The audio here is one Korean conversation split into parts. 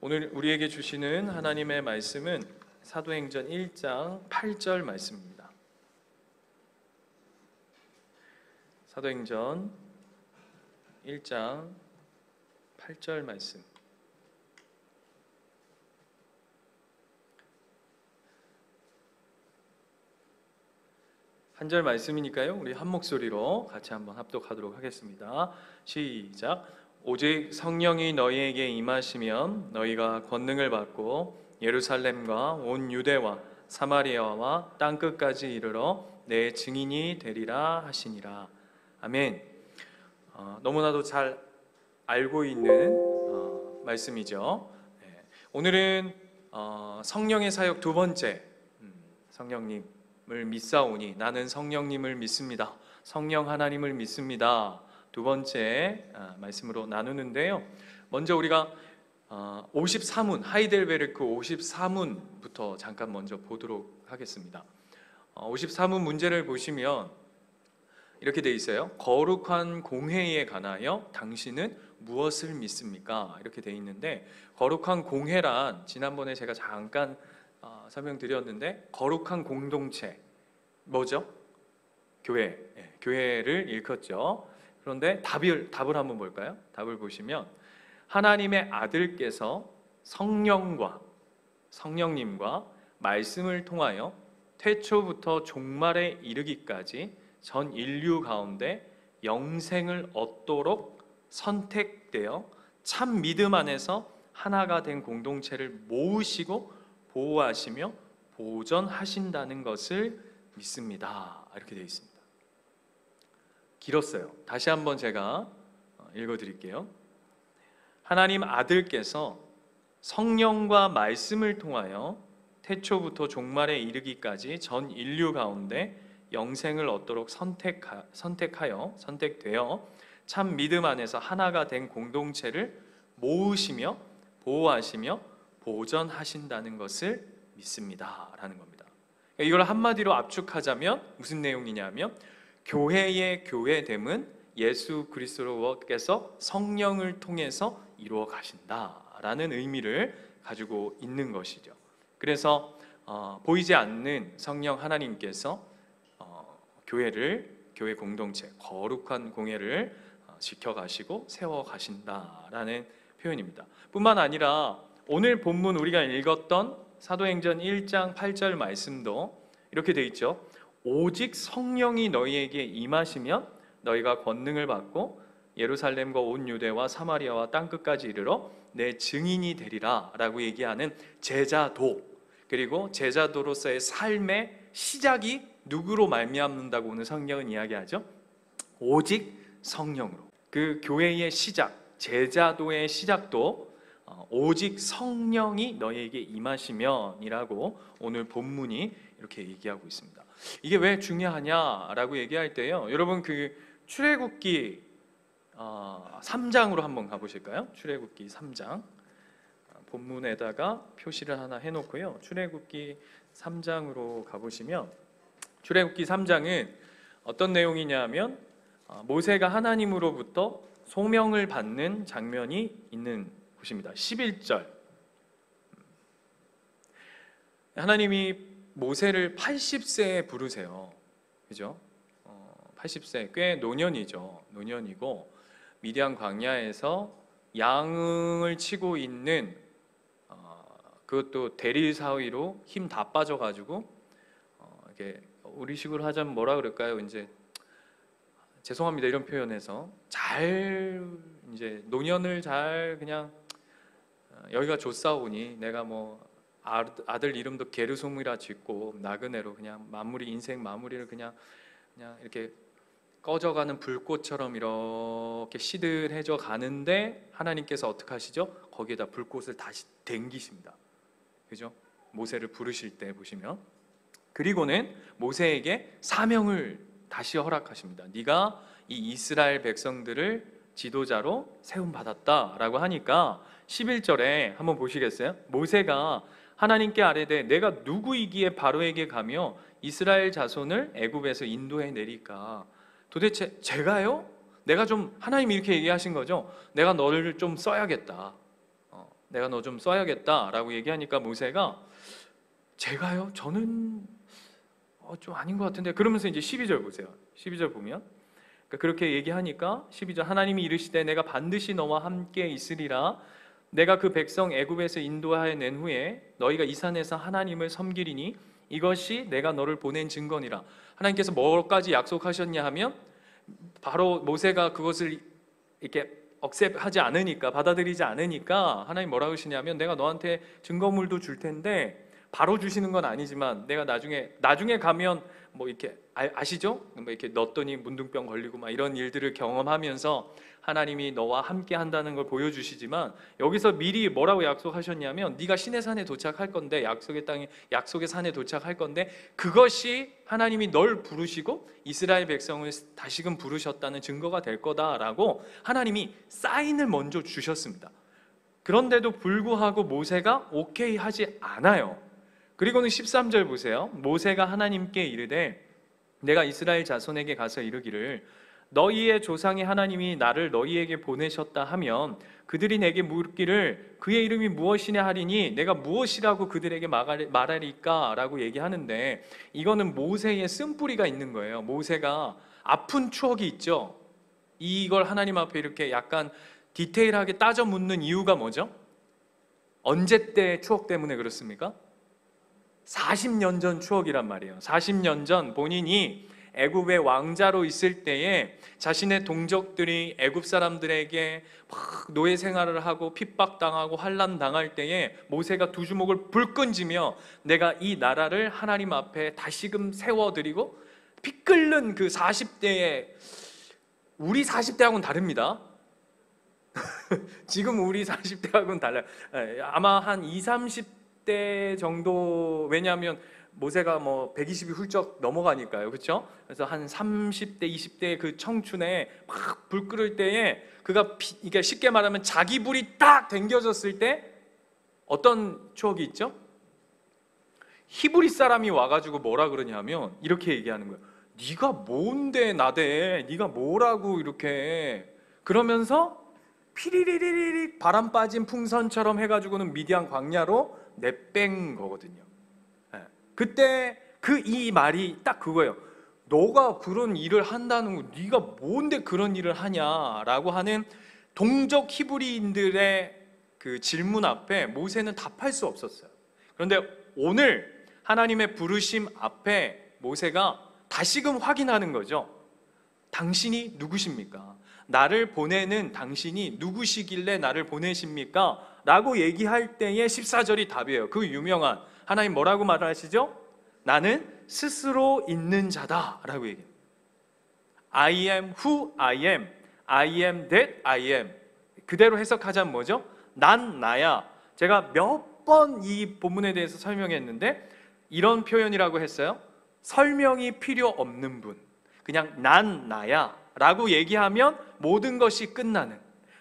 오늘 우리에게 주시는 하나님의 말씀은 사도행전 1장 8절 말씀입니다. 사도행전 1장 8절 말씀. 한 절 말씀이니까요, 우리 한 목소리로 같이 한번 합독하도록 하겠습니다. 시작. 오직 성령이 너희에게 임하시면 너희가 권능을 받고 예루살렘과 온 유대와 사마리아와 땅끝까지 이르러 내 증인이 되리라 하시니라. 아멘. 너무나도 잘 알고 있는 말씀이죠. 오늘은 성령의 사역 두 번째, 성령님을 믿사오니 나는 성령님을 믿습니다. 성령 하나님을 믿습니다. 두 번째 말씀으로 나누는데요. 먼저 우리가 54문, 하이델베르크 54문부터 잠깐 먼저 보도록 하겠습니다. 54문 문제를 보시면 이렇게 돼 있어요. 거룩한 공회에 관하여 당신은 무엇을 믿습니까? 이렇게 돼 있는데, 거룩한 공회란 지난번에 제가 잠깐 설명드렸는데, 거룩한 공동체 뭐죠? 교회, 교회를 일컫죠. 그런데 답을 한번 볼까요? 답을 보시면 하나님의 아들께서 성령님과 말씀을 통하여 태초부터 종말에 이르기까지 전 인류 가운데 영생을 얻도록 선택되어 참 믿음 안에서 하나가 된 공동체를 모으시고 보호하시며 보존하신다는 것을 믿습니다. 이렇게 되어 있습니다. 길었어요. 다시 한번 제가 읽어드릴게요. 하나님 아들께서 성령과 말씀을 통하여 태초부터 종말에 이르기까지 전 인류 가운데 영생을 얻도록 선택되어 참 믿음 안에서 하나가 된 공동체를 모으시며 보호하시며 보존하신다는 것을 믿습니다 라는 겁니다. 이걸 한마디로 압축하자면 무슨 내용이냐면, 교회의 교회됨은 예수 그리스도께서 성령을 통해서 이루어 가신다라는 의미를 가지고 있는 것이죠. 그래서 보이지 않는 성령 하나님께서 교회 공동체, 거룩한 공회를 지켜가시고 세워가신다라는 표현입니다. 뿐만 아니라 오늘 본문 우리가 읽었던 사도행전 1장 8절 말씀도 이렇게 돼 있죠. 오직 성령이 너희에게 임하시면 너희가 권능을 받고 예루살렘과 온 유대와 사마리아와 땅끝까지 이르러 내 증인이 되리라 라고 얘기하는 제자도, 그리고 제자도로서의 삶의 시작이 누구로 말미암는다고 오늘 성경은 이야기하죠? 오직 성령으로. 그 교회의 시작, 제자도의 시작도 오직 성령이 너희에게 임하시면이라고 오늘 본문이 이렇게 얘기하고 있습니다. 이게 왜 중요하냐라고 얘기할 때요, 여러분 그 출애굽기 3장으로 한번 가보실까요? 출애굽기 3장 본문에다가 표시를 하나 해놓고요, 출애굽기 3장으로 가보시면, 출애굽기 3장은 어떤 내용이냐면 모세가 하나님으로부터 소명을 받는 장면이 있는 곳입니다. 11절. 하나님이 모세를 80세에 부르세요. 그죠? 80세, 꽤 노년이고 미디안 광야에서 양을 치고 있는, 그것도 대리 사위로 힘 다 빠져가지고 이렇게 우리식으로 하자면 뭐라 그럴까요? 이제 죄송합니다 이런 표현에서 잘 이제 노년을 잘 그냥 여기가 좋사오니 내가 뭐 아들 이름도 게르솜이라 짓고 나그네로 그냥 인생 마무리를 그냥 이렇게 꺼져가는 불꽃처럼 이렇게 시들해져 가는데, 하나님께서 어떻게 하시죠? 거기에다 불꽃을 다시 댕기십니다. 그죠? 모세를 부르실 때 보시면, 그리고는 모세에게 사명을 다시 허락하십니다. 네가 이 이스라엘 백성들을 지도자로 세움 받았다라고 하니까 11절에 한번 보시겠어요? 모세가 하나님께 아뢰되 내가 누구이기에 바로에게 가며 이스라엘 자손을 애굽에서 인도해 내리까? 도대체 제가요? 내가 좀, 하나님이 이렇게 얘기하신 거죠. 내가 너를 좀 써야겠다. 내가 너 좀 써야겠다라고 얘기하니까 모세가 제가요? 저는 좀 아닌 것 같은데 그러면서 이제 12절 보세요. 12절 보면 그렇게 얘기하니까 12절 하나님이 이르시되 내가 반드시 너와 함께 있으리라 내가 그 백성 애굽에서 인도하여 낸 후에 너희가 이 산에서 하나님을 섬기리니 이것이 내가 너를 보낸 증거니라. 하나님께서 뭐까지 약속하셨냐 하면 바로 모세가 그것을 이렇게 억셉하지 않으니까 받아들이지 않으니까 하나님 뭐라고 하시냐면 내가 너한테 증거물도 줄 텐데 바로 주시는 건 아니지만 내가 나중에 가면 뭐 이렇게 아시죠? 뭐 이렇게 넣었더니 문둥병 걸리고 막 이런 일들을 경험하면서 하나님이 너와 함께 한다는 걸 보여주시지만 여기서 미리 뭐라고 약속하셨냐면 네가 시내 산에 도착할 건데 약속의 땅에 약속의 산에 도착할 건데 그것이 하나님이 널 부르시고 이스라엘 백성을 다시금 부르셨다는 증거가 될 거다라고 하나님이 사인을 먼저 주셨습니다. 그런데도 불구하고 모세가 오케이 하지 않아요. 그리고는 13절 보세요. 모세가 하나님께 이르되 내가 이스라엘 자손에게 가서 이르기를 너희의 조상의 하나님이 나를 너희에게 보내셨다 하면 그들이 내게 묻기를 그의 이름이 무엇이냐 하리니 내가 무엇이라고 그들에게 말하리까 라고 얘기하는데 이거는 모세의 쓴뿌리가 있는 거예요. 모세가 아픈 추억이 있죠. 이걸 하나님 앞에 이렇게 약간 디테일하게 따져 묻는 이유가 뭐죠? 언제 때 추억 때문에 그렇습니까? 40년 전 추억이란 말이에요. 40년 전 본인이 애굽의 왕자로 있을 때에 자신의 동족들이 애굽 사람들에게 막 노예 생활을 하고 핍박당하고 환난당할 때에 모세가 두 주먹을 불끈지며 내가 이 나라를 하나님 앞에 다시금 세워드리고 피 끓는 그 40대에 우리 40대하고는 다릅니다. 지금 우리 40대하고는 달라요. 아마 한 20, 30대 정도 왜냐하면 모세가 뭐 120이 훌쩍 넘어가니까요. 그렇죠? 그래서 한 30대, 20대의 그 청춘에 막 불 끓을 때에 그가 이게 쉽게 말하면 자기 불이 딱 댕겨졌을 때 어떤 추억이 있죠? 히브리 사람이 와가지고 뭐라 그러냐면 이렇게 얘기하는 거예요. 네가 뭔데 나대? 네가 뭐라고 이렇게 그러면서 피리리리리 바람 빠진 풍선처럼 해가지고는 미디안 광야로 내뺀 거거든요. 그때 이 말이 딱 그거예요. 너가 그런 일을 한다는 거 네가 뭔데 그런 일을 하냐라고 하는 동족 히브리인들의 그 질문 앞에 모세는 답할 수 없었어요. 그런데 오늘 하나님의 부르심 앞에 모세가 다시금 확인하는 거죠. 당신이 누구십니까? 나를 보내는 당신이 누구시길래 나를 보내십니까? 라고 얘기할 때의 14절이 답이에요. 그 유명한 하나님 뭐라고 말하시죠? 나는 스스로 있는 자다 라고 얘기해요. I am who I am. I am that I am. 그대로 해석하자면 뭐죠? 난 나야. 제가 몇 번 이 본문에 대해서 설명했는데 이런 표현이라고 했어요. 설명이 필요 없는 분. 그냥 난 나야 라고 얘기하면 모든 것이 끝나는.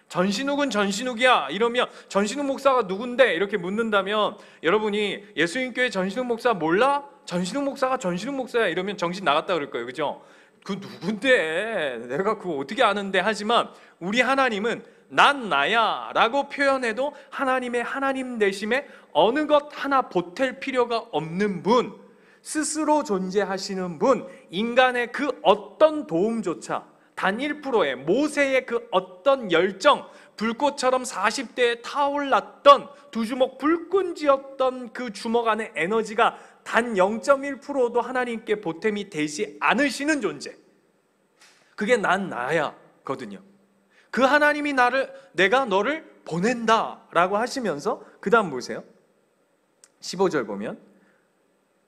전신욱은 전신욱이야 이러면 전신욱 목사가 누군데 이렇게 묻는다면 여러분이 예수님교회 전신욱 목사 몰라? 전신욱 목사가 전신욱 목사야 이러면 정신 나갔다 그럴 거예요. 그죠? 그 누군데 내가 그거 어떻게 아는데 하지만 우리 하나님은 난 나야 라고 표현해도 하나님의 하나님 되심에 어느 것 하나 보탤 필요가 없는 분, 스스로 존재하시는 분, 인간의 그 어떤 도움조차 단 1%의 모세의 그 어떤 열정, 불꽃처럼 40대에 타올랐던 두 주먹 불끈지었던 그 주먹 안의 에너지가 단 0.1%도 하나님께 보탬이 되지 않으시는 존재. 그게 난 나야 거든요. 그 하나님이 내가 너를 보낸다 라고 하시면서 그 다음 보세요. 15절 보면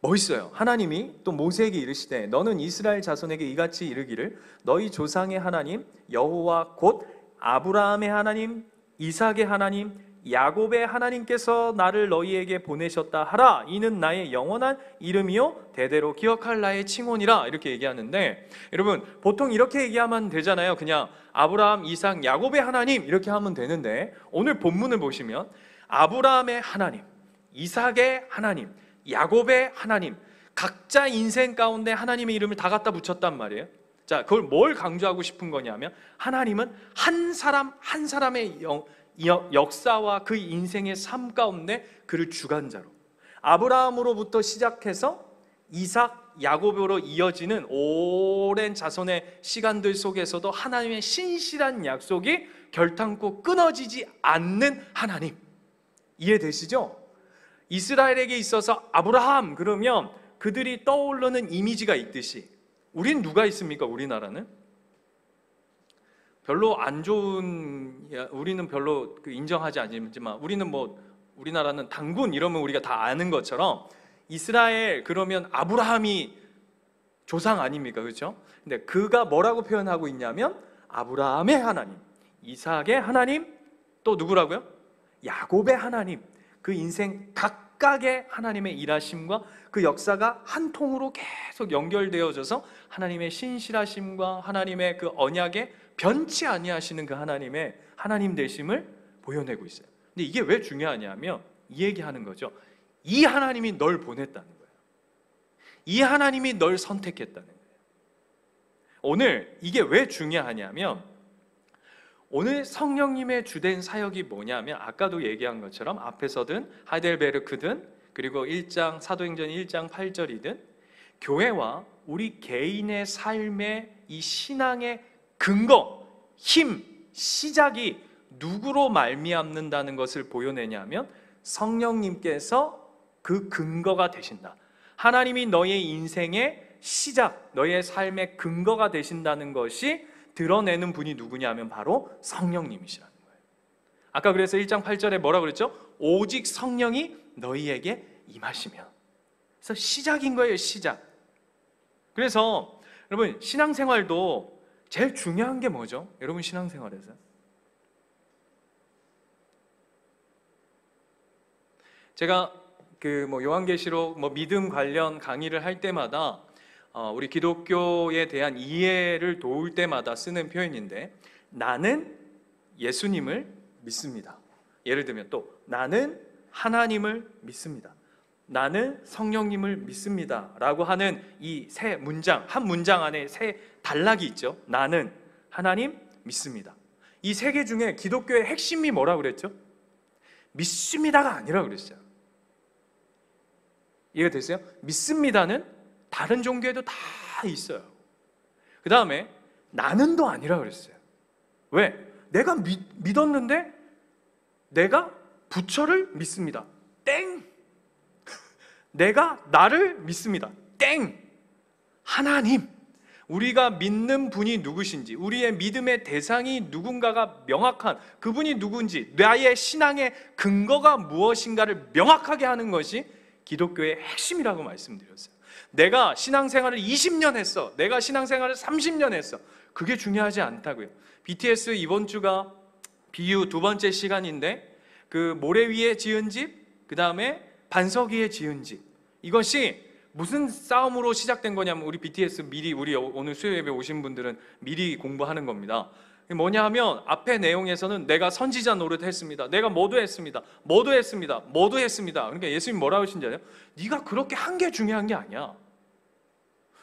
멋있어요. 하나님이 또 모세에게 이르시되 너는 이스라엘 자손에게 이같이 이르기를 너희 조상의 하나님 여호와 곧 아브라함의 하나님 이삭의 하나님 야곱의 하나님께서 나를 너희에게 보내셨다 하라. 이는 나의 영원한 이름이요 대대로 기억할 나의 칭혼이라. 이렇게 얘기하는데 여러분 보통 이렇게 얘기하면 되잖아요. 그냥 아브라함, 이삭, 야곱의 하나님 이렇게 하면 되는데 오늘 본문을 보시면 아브라함의 하나님, 이삭의 하나님, 야곱의 하나님, 각자 인생 가운데 하나님의 이름을 다 갖다 붙였단 말이에요. 자, 그걸 뭘 강조하고 싶은 거냐면 하나님은 한 사람 한 사람의 역사와 그 인생의 삶 가운데 그를 주관자로, 아브라함으로부터 시작해서 이삭, 야곱으로 이어지는 오랜 자손의 시간들 속에서도 하나님의 신실한 약속이 결탄코 끊어지지 않는 하나님, 이해되시죠? 이스라엘에게 있어서 아브라함 그러면 그들이 떠오르는 이미지가 있듯이, 우린 누가 있습니까? 우리나라는 별로 안 좋은, 우리는 별로 인정하지 않지만 우리나라는 단군 이러면 우리가 다 아는 것처럼 이스라엘 그러면 아브라함이 조상 아닙니까? 그렇죠? 근데 그가 뭐라고 표현하고 있냐면 아브라함의 하나님, 이삭의 하나님, 또 누구라고요? 야곱의 하나님. 그 인생 각각의 하나님의 일하심과 그 역사가 한 통으로 계속 연결되어져서 하나님의 신실하심과 하나님의 그 언약에 변치 아니하시는 그 하나님의 하나님 되심을 보여내고 있어요. 근데 이게 왜 중요하냐면 이 얘기하는 거죠. 이 하나님이 널 보냈다는 거예요. 이 하나님이 널 선택했다는 거예요. 오늘 이게 왜 중요하냐면, 오늘 성령님의 주된 사역이 뭐냐면, 아까도 얘기한 것처럼 앞에서든 하이델베르크든 그리고 사도행전 1장 8절이든 교회와 우리 개인의 삶의 이 신앙의 근거, 힘, 시작이 누구로 말미암는다는 것을 보여내냐면 성령님께서 그 근거가 되신다. 하나님이 너의 인생의 시작, 너의 삶의 근거가 되신다는 것이 드러내는 분이 누구냐 하면 바로 성령님이시라는 거예요. 아까 그래서 1장 8절에 뭐라 그랬죠? 오직 성령이 너희에게 임하시면. 그래서 시작인 거예요, 시작. 그래서 여러분 신앙생활도 제일 중요한 게 뭐죠? 여러분 신앙생활에서 제가 요한계시록 믿음 관련 강의를 할 때마다 우리 기독교에 대한 이해를 도울 때마다 쓰는 표현인데, 나는 예수님을 믿습니다. 예를 들면 또 나는 하나님을 믿습니다. 나는 성령님을 믿습니다 라고 하는 이 세 문장, 한 문장 안에 세 단락이 있죠. 나는 하나님 믿습니다. 이 세 개 중에 기독교의 핵심이 뭐라고 그랬죠? 믿습니다가 아니라 그랬어요. 이해가 됐어요? 믿습니다는 다른 종교에도 다 있어요. 그 다음에 나는도 아니라 그랬어요. 왜? 내가 믿었는데 내가 부처를 믿습니다. 땡! 내가 나를 믿습니다. 땡! 하나님! 우리가 믿는 분이 누구신지, 우리의 믿음의 대상이 누군가가 명확한, 그분이 누군지, 나의 신앙의 근거가 무엇인가를 명확하게 하는 것이 기독교의 핵심이라고 말씀드렸어요. 내가 신앙생활을 20년 했어, 내가 신앙생활을 30년 했어, 그게 중요하지 않다고요. BTS 이번 주가 비유 두 번째 시간인데, 그 모래 위에 지은 집, 그 다음에 반석 위에 지은 집, 이것이 무슨 싸움으로 시작된 거냐면, 우리 BTS 미리, 우리 오늘 수요 예배 오신 분들은 미리 공부하는 겁니다. 뭐냐 하면 앞에 내용에서는 내가 선지자 노릇했습니다, 내가 뭐도 했습니다, 뭐도 했습니다, 뭐도 했습니다. 그러니까 예수님 뭐라고 하신지 알아요? 네가 그렇게 한 게 중요한 게 아니야.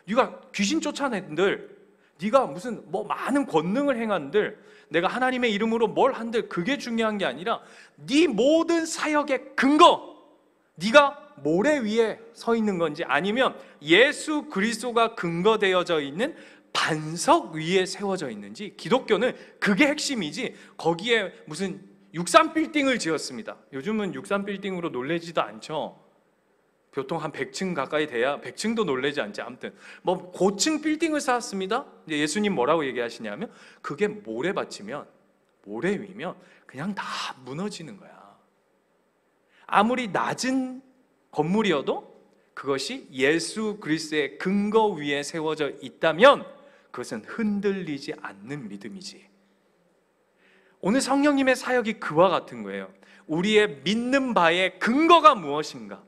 네가 귀신 쫓아낸들, 네가 무슨 많은 권능을 행한들, 내가 하나님의 이름으로 뭘 한들, 그게 중요한 게 아니라 네 모든 사역의 근거, 네가 모래 위에 서 있는 건지 아니면 예수 그리스도가 근거되어져 있는 반석 위에 세워져 있는지, 기독교는 그게 핵심이지, 거기에 무슨 63빌딩을 지었습니다. 요즘은 63빌딩으로 놀라지도 않죠. 보통 한 100층 가까이 돼야 100층도 놀라지 않지. 아무튼 고층 빌딩을 쌓았습니다. 이제 예수님 뭐라고 얘기하시냐면 그게 모래밭이면, 모래 위면 그냥 다 무너지는 거야. 아무리 낮은 건물이어도 그것이 예수 그리스도의 근거 위에 세워져 있다면 그것은 흔들리지 않는 믿음이지. 오늘 성령님의 사역이 그와 같은 거예요. 우리의 믿는 바의 근거가 무엇인가,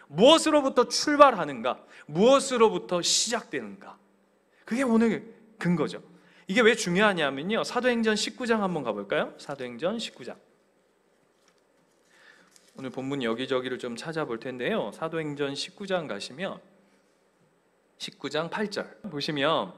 무엇으로부터 출발하는가, 무엇으로부터 시작되는가, 그게 오늘 근거죠. 이게 왜 중요하냐면요, 사도행전 19장 한번 가볼까요? 사도행전 19장. 오늘 본문 여기저기를 좀 찾아볼 텐데요, 사도행전 19장 가시면 19장 8절 보시면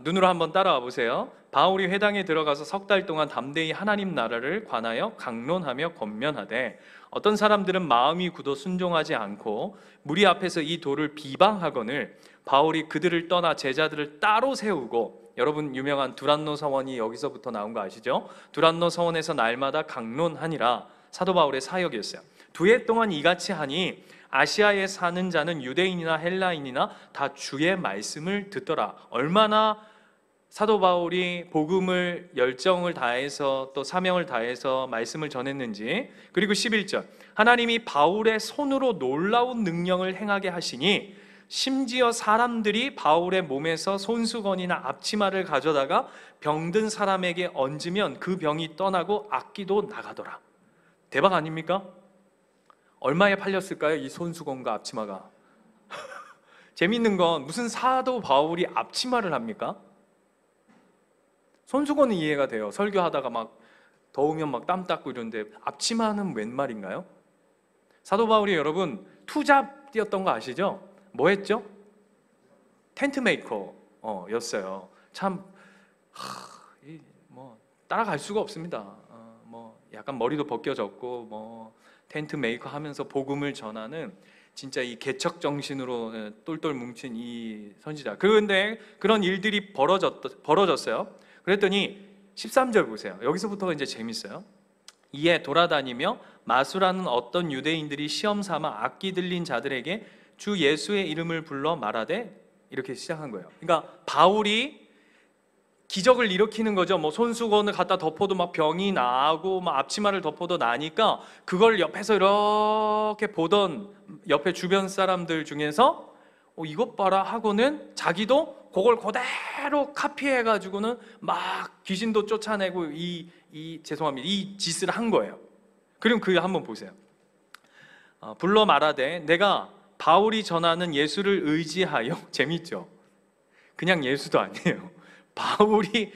눈으로 한번 따라와 보세요. 바울이 회당에 들어가서 석 달 동안 담대히 하나님 나라를 관하여 강론하며 권면하되 어떤 사람들은 마음이 굳어 순종하지 않고 무리 앞에서 이 도를 비방하거늘 바울이 그들을 떠나 제자들을 따로 세우고, 여러분 유명한 두란노 서원이 여기서부터 나온 거 아시죠? 두란노 서원에서 날마다 강론하니라 사도 바울의 사역이었어요. 2해 동안 이같이 하니 아시아에 사는 자는 유대인이나 헬라인이나 다 주의 말씀을 듣더라. 얼마나 사도 바울이 복음을 열정을 다해서 또 사명을 다해서 말씀을 전했는지. 그리고 11절, 하나님이 바울의 손으로 놀라운 능력을 행하게 하시니 심지어 사람들이 바울의 몸에서 손수건이나 앞치마를 가져다가 병든 사람에게 얹으면 그 병이 떠나고 악기도 나가더라. 대박 아닙니까? 얼마에 팔렸을까요? 이 손수건과 앞치마가. 재밌는 건 무슨 사도 바울이 앞치마를 합니까? 손수건은 이해가 돼요. 설교하다가 막 더우면 막 땀 닦고 이러는데 앞치마는 웬 말인가요? 사도 바울이 여러분 투잡 뛰었던 거 아시죠? 뭐 했죠? 텐트 메이커 였어요. 참 뭐 따라갈 수가 없습니다. 뭐 약간 머리도 벗겨졌고 뭐 텐트 메이커 하면서 복음을 전하는 진짜 이 개척 정신으로 똘똘 뭉친 이 선지자. 그런데 그런 일들이 벌어졌어요. 그랬더니 13절 보세요. 여기서부터가 이제 재밌어요. 이에 돌아다니며 마수라는 어떤 유대인들이 시험 삼아 악기 들린 자들에게 주 예수의 이름을 불러 말하되, 이렇게 시작한 거예요. 그러니까 바울이 기적을 일으키는 거죠. 뭐 손수건을 갖다 덮어도 막 병이 나고 막 앞치마를 덮어도 나니까 그걸 옆에서 이렇게 보던 옆에 주변 사람들 중에서 이것 봐라 하고는 자기도 그걸 그대로 카피해가지고는 막 귀신도 쫓아내고 죄송합니다, 이 짓을 한 거예요. 그럼 그거 한번 보세요. 불러 말하되 내가 바울이 전하는 예수를 의지하여 재밌죠? 그냥 예수도 아니에요. 바울이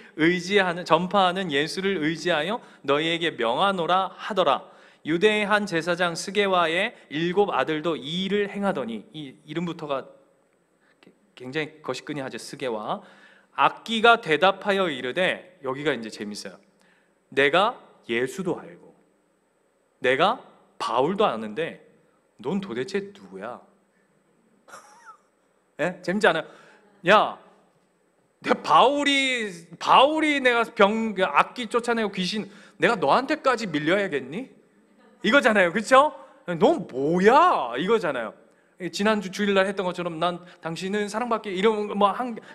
전파하는 예수를 의지하여 너희에게 명하노라 하더라. 유대의 한 제사장 스게와의 7 아들도 이 일을 행하더니, 이 이름부터가 굉장히 거시끈이하죠. 스게와. 악기가 대답하여 이르되, 여기가 이제 재밌어요. 내가 예수도 알고 내가 바울도 아는데 넌 도대체 누구야? 예? 재밌지 않아요? 야, 내가 바울이 내가 악기 쫓아내고 귀신, 내가 너한테까지 밀려야겠니? 이거잖아요. 그렇죠? 넌 뭐야? 이거잖아요. 지난주 주일날 했던 것처럼 난 당신은 사랑받기 이런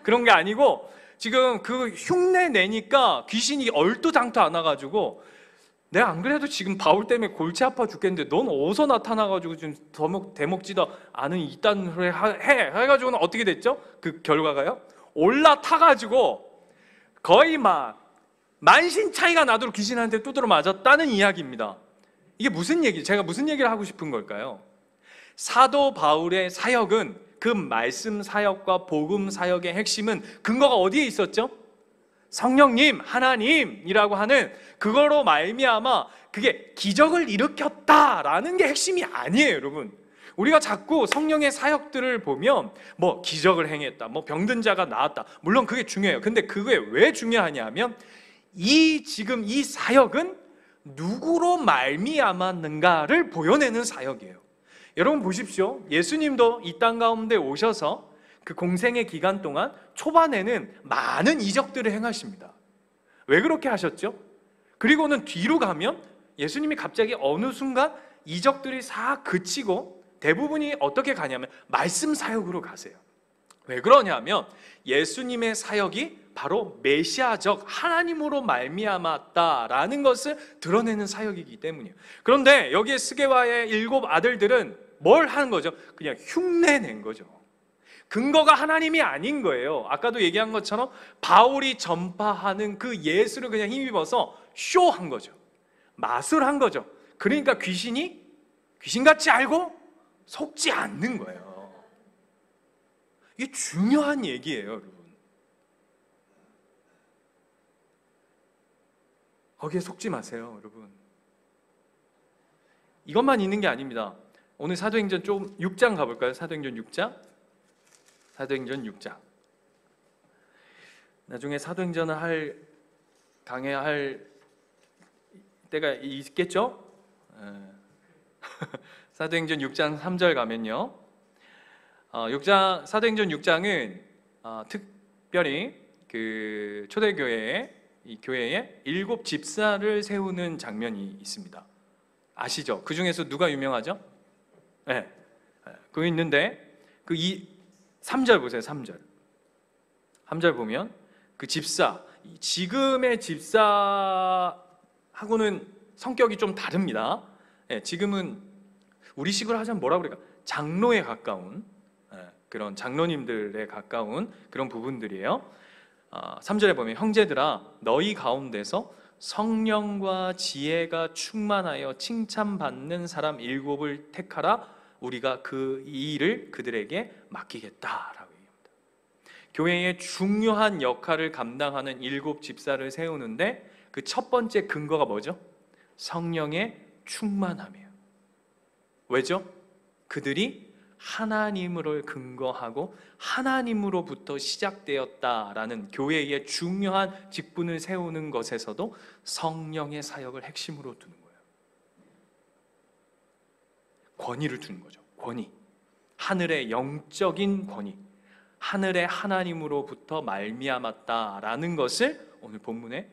그런 게 아니고, 지금 그 흉내 내니까 귀신이 얼토당토 안 와가지고, 내가 안 그래도 지금 바울 때문에 골치 아파 죽겠는데 넌 어디서 나타나가지고 지금 대먹지도 않은 이딴 소리 해가지고는 어떻게 됐죠? 그 결과가요? 올라타가지고 거의 막 만신 차이가 나도록 귀신한테 두드러 맞았다는 이야기입니다. 이게 무슨 얘기? 제가 무슨 얘기를 하고 싶은 걸까요? 사도 바울의 사역은, 그 말씀 사역과 복음 사역의 핵심은 근거가 어디에 있었죠? 성령님, 하나님이라고 하는 그거로 말미암아 그게 기적을 일으켰다라는 게 핵심이 아니에요, 여러분. 우리가 자꾸 성령의 사역들을 보면 뭐 기적을 행했다, 뭐 병든 자가 나았다, 물론 그게 중요해요. 근데 그게 왜 중요하냐면 지금 이 사역은 누구로 말미암았는가를 보여내는 사역이에요. 여러분 보십시오. 예수님도 이 땅 가운데 오셔서 그 공생의 기간 동안 초반에는 많은 이적들을 행하십니다. 왜 그렇게 하셨죠? 그리고는 뒤로 가면 예수님이 갑자기 어느 순간 이적들이 싹 그치고 대부분이 어떻게 가냐면 말씀 사역으로 가세요. 왜 그러냐면 예수님의 사역이 바로 메시아적 하나님으로 말미암았다라는 것을 드러내는 사역이기 때문이에요. 그런데 여기에 스게와의 7 아들들은 뭘 하는 거죠? 그냥 흉내낸 거죠. 근거가 하나님이 아닌 거예요. 아까도 얘기한 것처럼 바울이 전파하는 그 예수를 그냥 힘입어서 쇼한 거죠. 마술한 거죠. 그러니까 귀신이 귀신같이 알고 속지 않는 거예요. 이게 중요한 얘기예요, 여러분. 거기에 속지 마세요, 여러분. 이것만 있는 게 아닙니다. 오늘 사도행전 6장 가볼까요? 사도행전 6장. 사도행전 6장. 나중에 사도행전을 강해할 때가 있겠죠? 사도행전 6장 3절 가면요, 사도행전 6장은 특별히 그 초대교회에 이 교회에 7 집사를 세우는 장면이 있습니다. 아시죠? 그 중에서 누가 유명하죠? 네, 그거 있는데 3절 보세요. 3절 보면 그 집사, 지금의 집사하고는 성격이 좀 다릅니다. 지금은 우리식으로 하자면 뭐라고 그럴까? 장로에 가까운, 그런 장로님들에 가까운 그런 부분들이에요. 3절에 보면 형제들아 너희 가운데서 성령과 지혜가 충만하여 칭찬받는 사람 7을 택하라. 우리가 이 일을 그들에게 맡기겠다라고 얘기합니다. 교회의 중요한 역할을 감당하는 7 집사를 세우는데 그 첫 번째 근거가 뭐죠? 성령의 충만함이에요. 왜죠? 그들이 하나님을 근거하고 하나님으로부터 시작되었다라는 교회의 중요한 직분을 세우는 것에서도 성령의 사역을 핵심으로 두는 거예요. 권위를 두는 거죠. 권위, 하늘의 영적인 권위, 하늘의 하나님으로부터 말미암았다라는 것을 오늘 본문의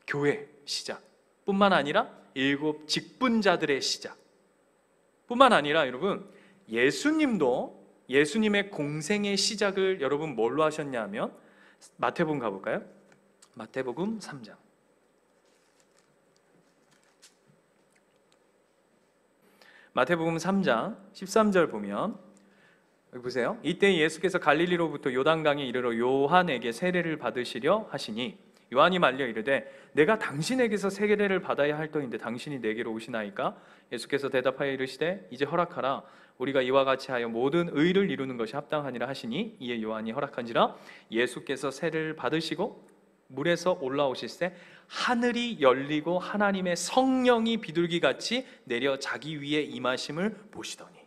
교회 시작 뿐만 아니라 7 직분자들의 시작 뿐만 아니라 여러분, 예수님의 공생의 시작을 여러분 뭘로 하셨냐면 마태복음 가볼까요? 마태복음 3장. 마태복음 3장 13절 보면 여기 보세요. 이때 예수께서 갈릴리로부터 요단강에 이르러 요한에게 세례를 받으시려 하시니 요한이 말려 이르되 내가 당신에게서 세례를 받아야 할 터인데 당신이 내게로 오시나이까? 예수께서 대답하여 이르시되 이제 허락하라. 우리가 이와 같이 하여 모든 의를 이루는 것이 합당하니라 하시니 이에 요한이 허락한지라. 예수께서 세례를 받으시고 물에서 올라오실새 하늘이 열리고 하나님의 성령이 비둘기같이 내려 자기 위에 임하심을 보시더니.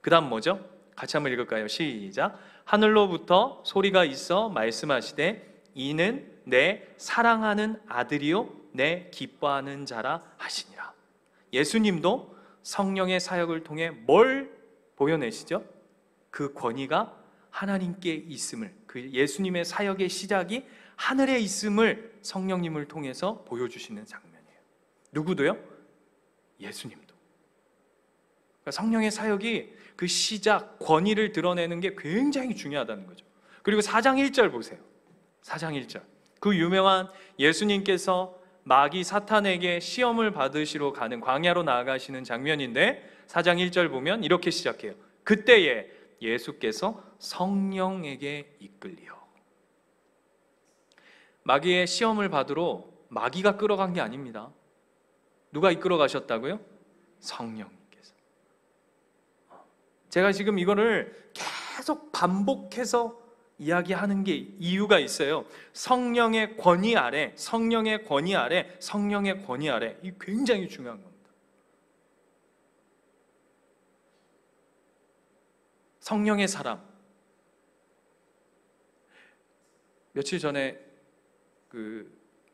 그 다음 뭐죠? 같이 한번 읽을까요? 시작. 하늘로부터 소리가 있어 말씀하시되 이는 내 사랑하는 아들이요 내 기뻐하는 자라 하시니라. 예수님도 성령의 사역을 통해 뭘 보여내시죠? 그 권위가 하나님께 있음을, 그 예수님의 사역의 시작이 하늘에 있음을 성령님을 통해서 보여주시는 장면이에요. 누구도요? 예수님도. 그러니까 성령의 사역이 그 시작, 권위를 드러내는 게 굉장히 중요하다는 거죠. 그리고 4장 1절 보세요. 4장 1절. 그 유명한 예수님께서 마귀 사탄에게 시험을 받으시러 가는 광야로 나아가시는 장면인데 4장 1절 보면 이렇게 시작해요. 그때에 예수께서 성령에게 이끌리어. 마귀의 시험을 받으러 마귀가 끌어간 게 아닙니다. 누가 이끌어 가셨다고요? 성령님께서. 제가 지금 이거를 계속 반복해서 이야기하는 게 이유가 있어요. 성령의 권위 아래, 성령의 권위 아래, 성령의 권위 아래. 이 굉장히 중요한 겁니다. 성령의 사람. 며칠 전에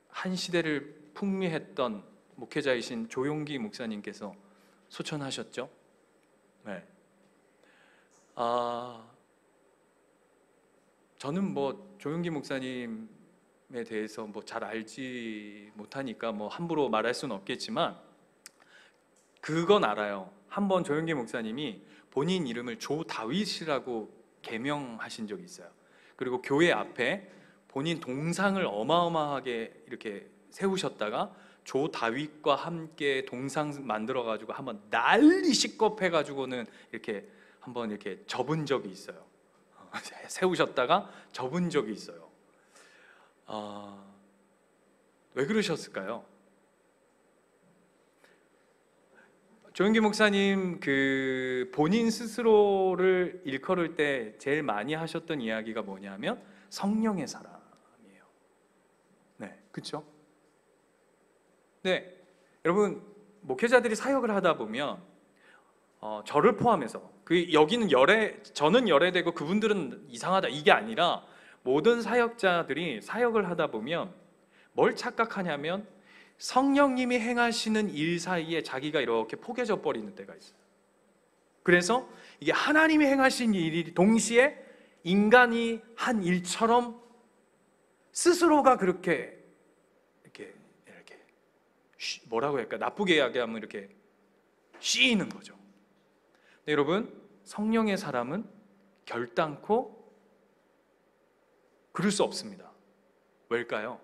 한 시대를 풍미했던 목회자이신 조용기 목사님께서 소천하셨죠. 네. 저는 조용기 목사님에 대해서 잘 알지 못하니까 함부로 말할 수는 없겠지만 그건 알아요. 한번 조용기 목사님이 본인 이름을 조다윗이라고 개명하신 적이 있어요. 그리고 교회 앞에 본인 동상을 어마어마하게 이렇게 세우셨다가 조다윗과 함께 동상 만들어 가지고 한번 난리 시겁해 가지고는 이렇게 한번 이렇게 접은 적이 있어요. 세우셨다가 접은 적이 있어요. 왜 그러셨을까요? 조용기 목사님 본인 스스로를 일컬을 때 제일 많이 하셨던 이야기가 뭐냐면 성령의 사람이에요. 네, 그렇죠? 네, 여러분 목회자들이 사역을 하다 보면 저를 포함해서 여기는 저는 열애되고 그분들은 이상하다 이게 아니라 모든 사역자들이 사역을 하다 보면 뭘 착각하냐면 성령님이 행하시는 일 사이에 자기가 이렇게 포개져 버리는 때가 있어요. 그래서 이게 하나님이 행하신 일이 동시에 인간이 한 일처럼 스스로가 그렇게 이렇게 뭐라고 할까, 나쁘게 이야기하면 이렇게 씌이는 거죠. 근데 여러분, 성령의 사람은 결단코 그럴 수 없습니다. 왜일까요?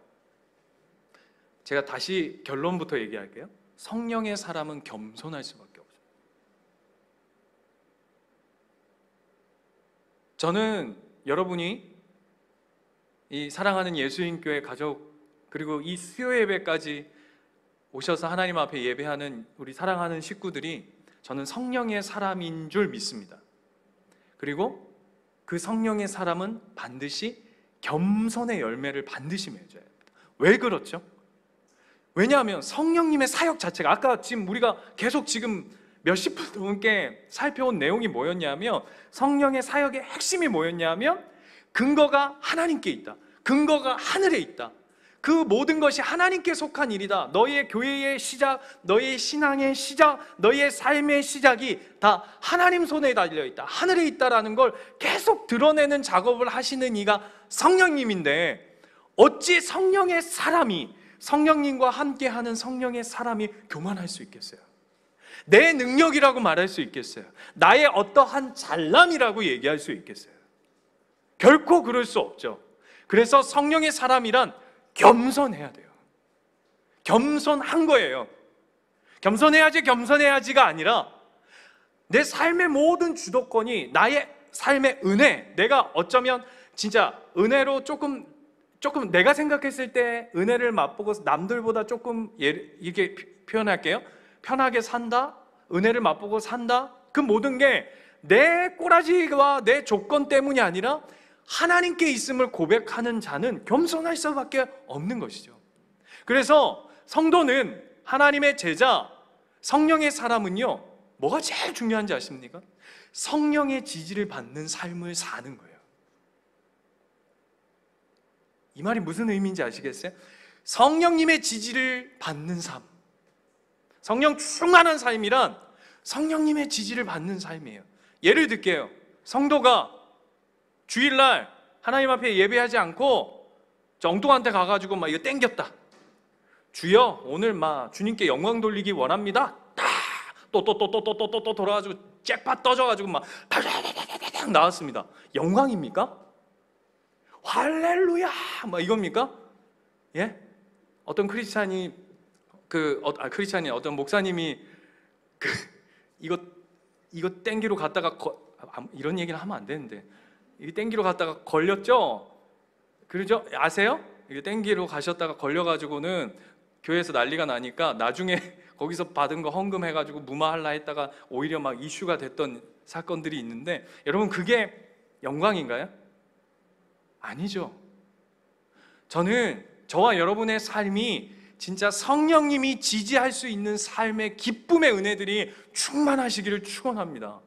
제가 다시 결론부터 얘기할게요. 성령의 사람은 겸손할 수밖에 없어요. 저는 여러분이 이 사랑하는 예수님교회 가족, 그리고 이 수요 예배까지 오셔서 하나님 앞에 예배하는 우리 사랑하는 식구들이 저는 성령의 사람인 줄 믿습니다. 그리고 그 성령의 사람은 반드시 겸손의 열매를 반드시 맺어요. 왜 그렇죠? 왜냐하면 성령님의 사역 자체가, 아까 지금 우리가 계속 지금 몇십 분 넘게 살펴온 내용이 뭐였냐면, 성령의 사역의 핵심이 뭐였냐면 근거가 하나님께 있다, 근거가 하늘에 있다, 그 모든 것이 하나님께 속한 일이다. 너희의 교회의 시작, 너희의 신앙의 시작, 너희의 삶의 시작이 다 하나님 손에 달려있다, 하늘에 있다라는 걸 계속 드러내는 작업을 하시는 이가 성령님인데, 어찌 성령의 사람이, 성령님과 함께하는 성령의 사람이 교만할 수 있겠어요? 내 능력이라고 말할 수 있겠어요? 나의 어떠한 잘남이라고 얘기할 수 있겠어요? 결코 그럴 수 없죠. 그래서 성령의 사람이란 겸손해야 돼요. 겸손한 거예요. 겸손해야지가 아니라 내 삶의 모든 주도권이, 나의 삶의 은혜, 내가 어쩌면 진짜 은혜로 조금 내가 생각했을 때 은혜를 맛보고 남들보다 조금 이렇게 표현할게요. 편하게 산다, 은혜를 맛보고 산다, 그 모든 게 내 꼬라지와 내 조건 때문이 아니라 하나님께 있음을 고백하는 자는 겸손할 수밖에 없는 것이죠. 그래서 성도는, 하나님의 제자, 성령의 사람은요, 뭐가 제일 중요한지 아십니까? 성령의 지지를 받는 삶을 사는 거예요. 이 말이 무슨 의미인지 아시겠어요? 성령님의 지지를 받는 삶, 성령 충만한 삶이란 성령님의 지지를 받는 삶이에요. 예를 들게요. 성도가 주일날 하나님 앞에 예배하지 않고 엉뚱한테 가가지고 막 이거 땡겼다. 주여, 오늘 막 주님께 영광 돌리기 원합니다. 또 돌아가지고 잭팟 떠져가지고 막 팍팍팍팍 나왔습니다. 영광입니까? 할렐루야! 막 이겁니까? 예? 어떤 크리스찬이 어떤 목사님이 이거 땡기로 갔다가 이런 얘기는 하면 안 되는데, 이게 땡기로 갔다가 걸렸죠? 그러죠? 아세요? 이게 땡기로 가셨다가 걸려가지고는 교회에서 난리가 나니까 나중에 거기서 받은 거 헌금해가지고 무마할라 했다가 오히려 막 이슈가 됐던 사건들이 있는데, 여러분, 그게 영광인가요? 아니죠. 저는 저와 여러분의 삶이 진짜 성령님이 지지할 수 있는 삶의 기쁨의 은혜들이 충만하시기를 축원합니다.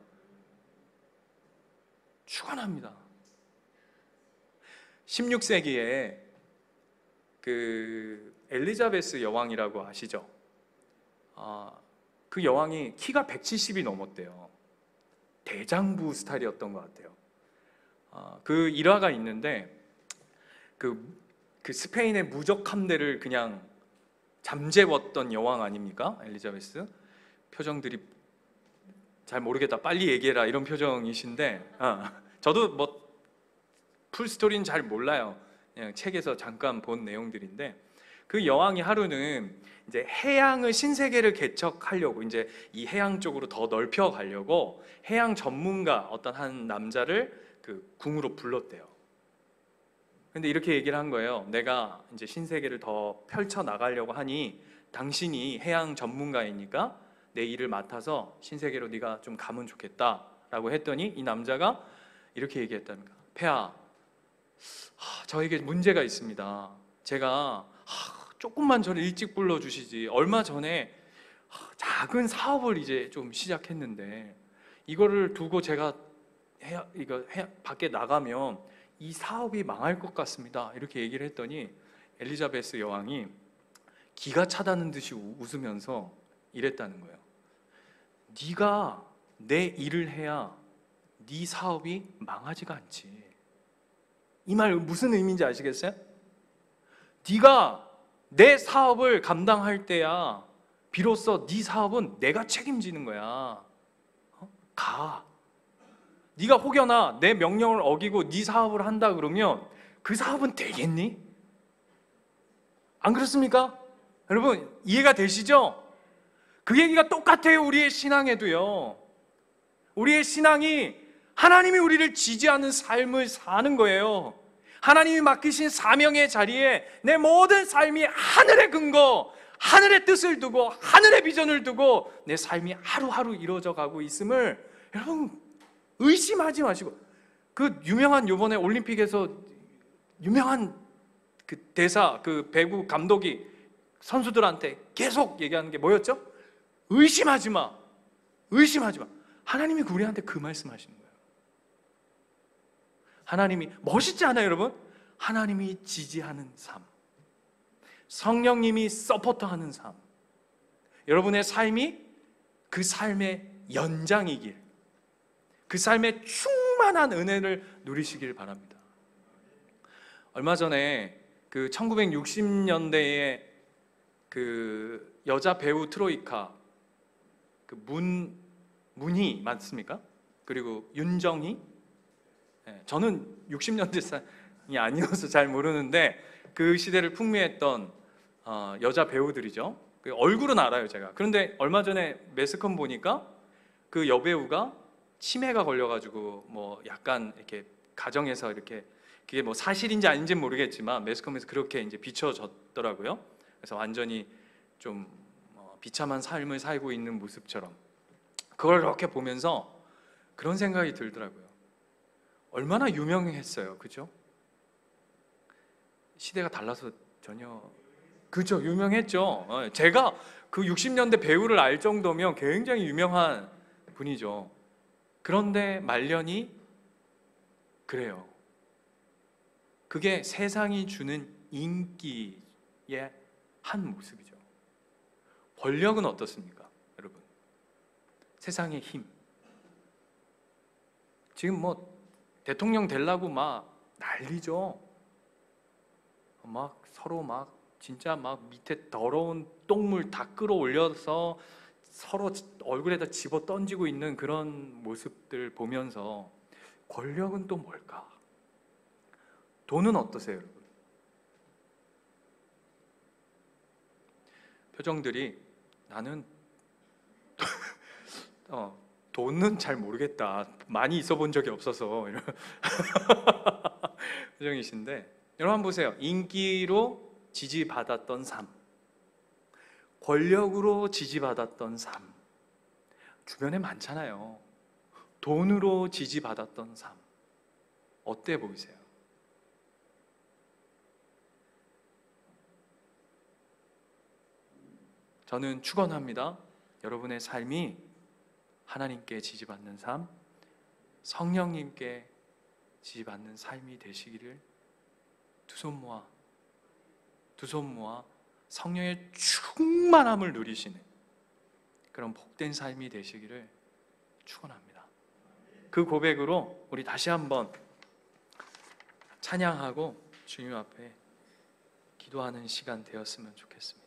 축원합니다. 16세기에 그 엘리자베스 여왕이라고 아시죠? 그 여왕이 키가 170이 넘었대요. 대장부 스타일이었던 것 같아요. 그 일화가 있는데, 그 스페인의 무적 함대를 그냥 잠재웠던 여왕 아닙니까? 엘리자베스. 표정들이 잘 모르겠다, 빨리 얘기해라, 이런 표정이신데, 저도 뭐 풀스토리는 잘 몰라요. 그냥 책에서 잠깐 본 내용들인데, 그 여왕이 하루는 이제 해양을, 신세계를 개척하려고, 이제 이 해양 쪽으로 더 넓혀 가려고 해양 전문가 어떤 한 남자를 그 궁으로 불렀대요. 근데 이렇게 얘기를 한 거예요. 내가 이제 신세계를 더 펼쳐 나가려고 하니 당신이 해양 전문가이니까 내 일을 맡아서 신세계로 네가 좀 가면 좋겠다라고 했더니, 이 남자가 이렇게 얘기했다는 거야. 폐하, 저에게 문제가 있습니다. 제가 조금만 저를 일찍 불러주시지, 얼마 전에 작은 사업을 이제 좀 시작했는데 이거를 두고 제가 밖에 나가면 이 사업이 망할 것 같습니다. 이렇게 얘기를 했더니 엘리자베스 여왕이 기가 차다는 듯이 웃으면서 이랬다는 거예요. 네가 내 일을 해야 네 사업이 망하지가 않지. 이 말 무슨 의미인지 아시겠어요? 네가 내 사업을 감당할 때야 비로소 네 사업은 내가 책임지는 거야. 가. 네가 혹여나 내 명령을 어기고 네 사업을 한다 그러면 그 사업은 되겠니? 안 그렇습니까? 여러분 이해가 되시죠? 그 얘기가 똑같아요. 우리의 신앙에도요. 우리의 신앙이 하나님이 우리를 지지하는 삶을 사는 거예요. 하나님이 맡기신 사명의 자리에 내 모든 삶이 하늘의 근거, 하늘의 뜻을 두고 하늘의 비전을 두고 내 삶이 하루하루 이루어져 가고 있음을 여러분 의심하지 마시고, 그 유명한 요번에 올림픽에서 유명한 그 대사, 그 배구 감독이 선수들한테 계속 얘기하는 게 뭐였죠? 의심하지 마. 의심하지 마. 하나님이 우리한테 그 말씀하시는 거예요. 하나님이 멋있지 않아요, 여러분? 하나님이 지지하는 삶, 성령님이 서포터하는 삶, 여러분의 삶이 그 삶의 연장이길, 그 삶의 충만한 은혜를 누리시길 바랍니다. 얼마 전에 그 1960년대에 그 여자 배우 트로이카, 그 문희 맞습니까? 그리고 윤정희. 저는 60년대 사람이 아니어서 잘 모르는데 그 시대를 풍미했던 여자 배우들이죠. 그 얼굴은 알아요, 제가. 그런데 얼마 전에 매스컴 보니까 그 여배우가 치매가 걸려가지고 뭐 약간 이렇게 가정에서 이렇게, 그게 뭐 사실인지 아닌지는 모르겠지만 매스컴에서 그렇게 이제 비춰졌더라고요. 그래서 완전히 좀 비참한 삶을 살고 있는 모습처럼, 그걸 이렇게 보면서 그런 생각이 들더라고요. 얼마나 유명했어요, 그죠? 시대가 달라서 전혀, 그죠? 유명했죠. 제가 그 60년대 배우를 알 정도면 굉장히 유명한 분이죠. 그런데 말년이 그래요. 그게 세상이 주는 인기의 한 모습이죠. 권력은 어떻습니까, 여러분? 세상의 힘. 지금 뭐 대통령 되려고 막 난리죠. 막 서로 막 진짜 막 밑에 더러운 똥물 다 끌어올려서 서로 얼굴에다 집어 던지고 있는 그런 모습들 보면서 권력은 또 뭘까? 돈은 어떠세요, 여러분? 표정들이 나는 돈은 잘 모르겠다, 많이 있어 본 적이 없어서 이런 표정이신데, 여러분 한번 보세요. 인기로 지지받았던 삶, 권력으로 지지받았던 삶, 주변에 많잖아요. 돈으로 지지받았던 삶, 어때 보이세요? 저는 축원합니다. 여러분의 삶이 하나님께 지지받는 삶, 성령님께 지지받는 삶이 되시기를 두 손 모아 성령의 충만함을 누리시는 그런 복된 삶이 되시기를 축원합니다. 그 고백으로 우리 다시 한번 찬양하고 주님 앞에 기도하는 시간 되었으면 좋겠습니다.